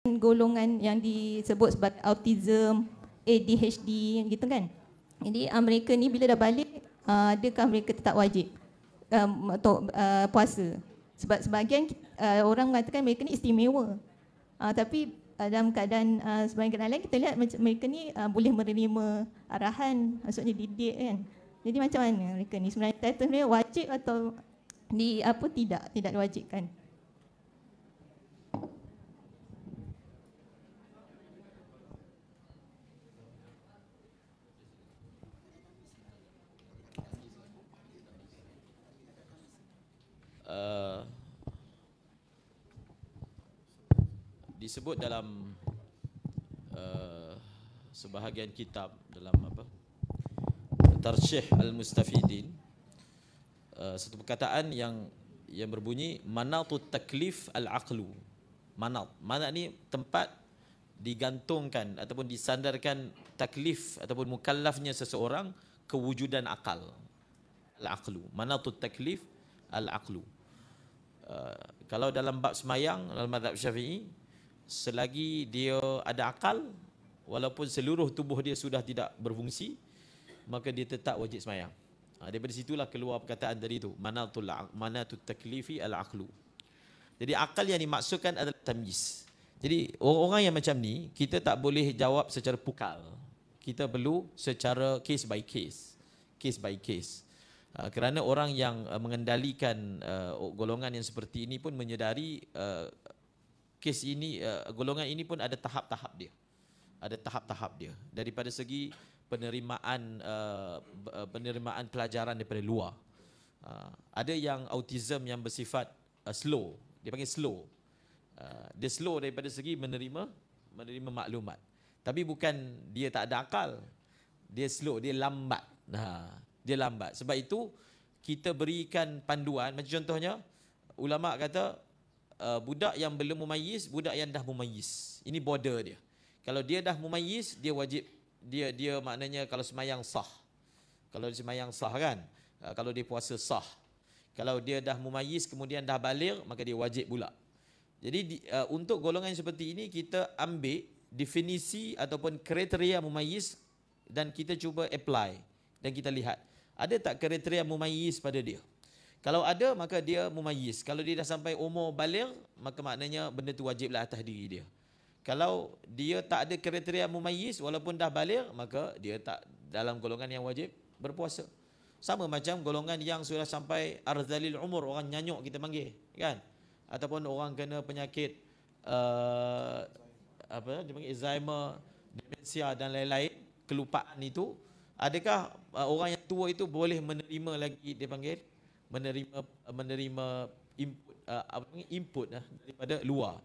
golongan yang disebut sebagai autism, ADHD gitu kan. Jadi mereka ni bila dah balik, adakah mereka tetap wajib untuk puasa? Sebab sebahagian orang mengatakan mereka ni istimewa. Tapi dalam keadaan sebahagian keadaan lain kita lihat macam mereka ni boleh menerima arahan, maksudnya didik kan. Jadi macam mana mereka ni sebenarnya status mereka wajib atau tidak diwajibkan? Disebut dalam sebahagian kitab dalam Tarsyih Al-Mustafidin, satu perkataan yang berbunyi manatut taklif al-aqlu. Manat ni tempat digantungkan ataupun disandarkan taklif ataupun mukallafnya seseorang kewujudan akal. Al-aqlu, manatut taklif al-aqlu. Kalau dalam bab semayang dalam mazhab Syafi'i, selagi dia ada akal, walaupun seluruh tubuh dia sudah tidak berfungsi, maka dia tetap wajib semayang. Daripada situlah keluar perkataan tadi itu, manatut taklifi al-aqlu. Jadi akal yang dimaksudkan adalah tamyiz. Jadi orang-orang yang macam ni kita tak boleh jawab secara pukal. Kita perlu secara case by case. Kerana orang yang mengendalikan golongan yang seperti ini pun menyedari kes ini, golongan ini pun ada tahap-tahap dia. Ada tahap-tahap dia. Daripada segi penerimaan pelajaran daripada luar. Ada yang autism yang bersifat slow. Dia panggil slow. Dia slow daripada segi menerima maklumat. Tapi bukan dia tak ada akal. Dia slow, dia lambat. Dia lambat. Sebab itu kita berikan panduan, macam contohnya ulama kata budak yang belum mumayyiz, budak yang dah mumayyiz. Ini border dia. Kalau dia dah mumayyiz, dia wajib, dia maknanya kalau semayang sah. Kalau dia semayang sah kan. Kalau dia puasa sah. Kalau dia dah mumayyiz kemudian dah baligh, maka dia wajib pula. Jadi untuk golongan seperti ini kita ambil definisi ataupun kriteria mumayyiz dan kita cuba apply dan kita lihat ada tak kriteria mumayyiz pada dia. Kalau ada, maka dia mumayyiz. Kalau dia dah sampai umur baligh, maka maknanya benda tu wajiblah atas diri dia. Kalau dia tak ada kriteria mumayyiz walaupun dah baligh, maka dia tak dalam golongan yang wajib berpuasa. Sama macam golongan yang sudah sampai arzalil umur, orang nyanyuk kita panggil, kan? Ataupun orang kena penyakit dia panggil Alzheimer, demensia dan lain-lain, kelupaan itu, adakah orang yang tua itu boleh menerima lagi, dia panggil menerima input daripada luar.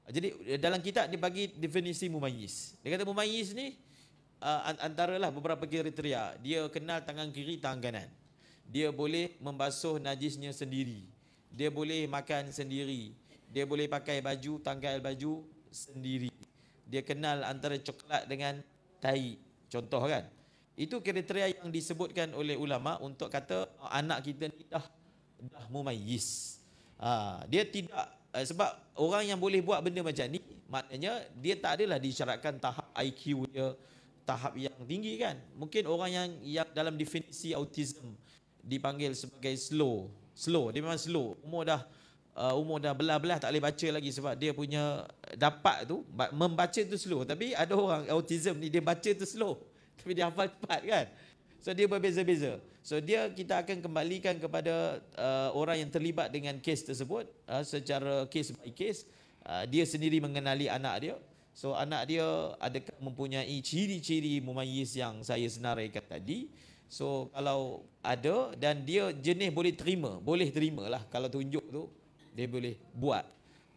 Jadi dalam kitab dia bagi definisi mumayyiz. Dia kata mumayyiz ni antaralah beberapa kriteria. Dia kenal tangan kiri, tangan kanan. Dia boleh membasuh najisnya sendiri. Dia boleh makan sendiri. Dia boleh pakai baju, tanggal baju sendiri. Dia kenal antara coklat dengan tai. Contoh kan. Itu kriteria yang disebutkan oleh ulama untuk kata anak kita ni dah mumayyiz. Dia tidak, sebab orang yang boleh buat benda macam ni maknanya dia tak adalah disyaratkan tahap IQ dia tahap yang tinggi kan. Mungkin orang yang dalam definisi autism dipanggil sebagai slow. Dia memang slow. Umur dah belah-belah tak boleh baca lagi sebab dia punya dapat tu membaca tu slow. Tapi ada orang autism ni dia baca tu slow. Tapi dia hafal cepat kan. So dia berbeza-beza. So kita akan kembalikan kepada orang yang terlibat dengan kes tersebut secara case by case. Dia sendiri mengenali anak dia. So anak dia adakah mempunyai ciri-ciri mumayyiz yang saya senaraikan tadi. So kalau ada dan dia jenis boleh terimalah kalau tunjuk tu dia boleh buat,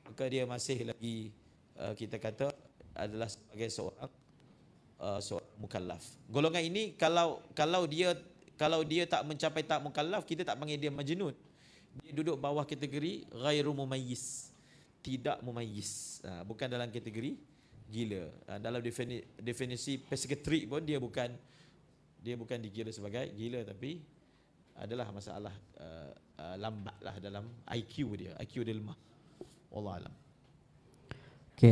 maka dia masih lagi kita kata adalah sebagai seorang mukallaf. Golongan ini kalau dia tak mencapai tak mukallaf, kita tak panggil dia majnun. Dia duduk bawah kategori ghairu mumayyiz, tidak mumayyiz. Bukan dalam kategori gila. Dalam definisi psikiatrik pun dia bukan dikira sebagai gila, tapi adalah masalah lambatlah dalam IQ dia lemah. Wallahu alam.